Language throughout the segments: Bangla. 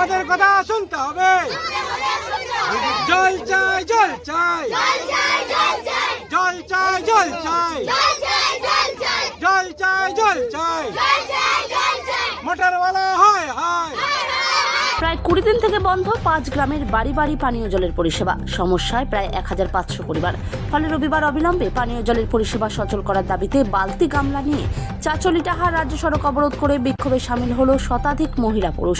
আমাদের কথা শুনতে হবে। জল চাই জল চাই জল চাই জল চাই জল চাই জল চাই মোটরওয়ালা হয় হয়। প্রায় 20 দিন থেকে বন্ধ 5 গ্রামের বাড়ি বাড়ি পানীয় জলের পরিষেবা। সমস্যায় প্রায় 1500 পরিবার। ফলে রবিবার অবিলম্বে পানীয় জলের পরিষেবা সচল করার দাবিতে বালতি গামলা নিয়ে চাচলিটাহার রাজ্য সড়ক অবরোধ করে বিক্ষোভে সামিল হলো শতাধিক মহিলা পুরুষ।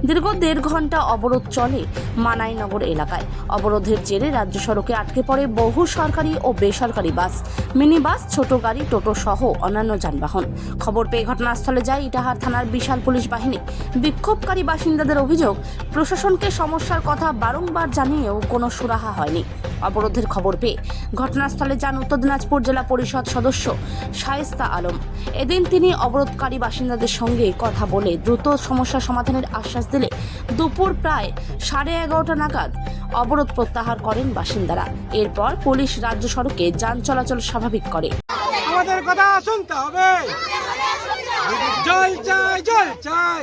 দীর্ঘ 1.5 ঘন্টা অবরোধ চলে মানাইনগর এলাকায়। অবরোধের জেরে রাজ্য সড়কে আটকে পড়ে বহু সরকারি ও বেসরকারি বাস, মিনি বাস, ছোট গাড়ি, টোটো সহ অন্যান্য যানবাহন। খবর পেয়ে ঘটনাস্থলে যায় ইটাহার থানার বিশাল পুলিশ বাহিনী। বিক্ষোভকারী বাসিন্দাদের অভিযোগ, প্রশাসনকে সমস্যার কথা বারংবার জানিয়েও কোনো সুরাহা হয়নি। অবরোধের খবর পেয়ে ঘটনাস্থলে যান উত্তর দিনাজপুর জেলা পরিষদ সদস্য শায়েস্তা আলম। এদিন তিনি অবরোধকারী বাসিন্দাদের সঙ্গে কথা বলে দ্রুত সমস্যা সমাধানের আশ্বাস দিলে দুপুর প্রায় 11:30 নাগাদ অবরোধ প্রত্যাহার করেন বাসিন্দারা। এরপর পুলিশ রাজ্য সড়কে যান চলাচল স্বাভাবিক করে। আমাদের কথা শুনতে হবে। জল চাই জল চাই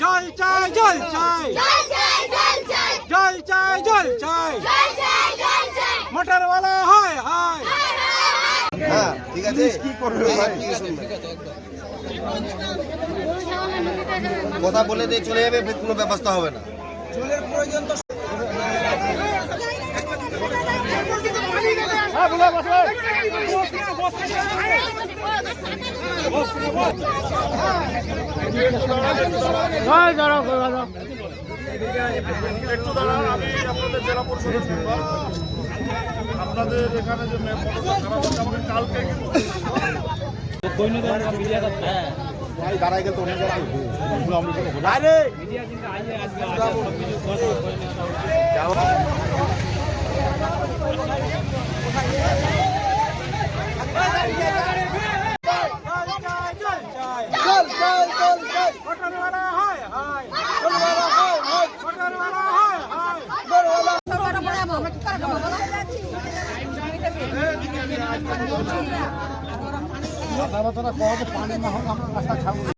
জল চাই জল চাই জল চাই জল চাই মোটরওয়ালা হয় হয়। হ্যাঁ ঠিক আছে, কি করবে কথা বলে দিয়ে চলে যাবে, কোনো ব্যবস্থা হবে না। একটু দাঁড়ান, আমি আপনাদের জেলা পরিষদের মেম্বার। আপনাদের এখানে যে খারাপ হচ্ছে, আমাকে কালকে পানি না হোক আমরা রাস্তা ছাড়বো।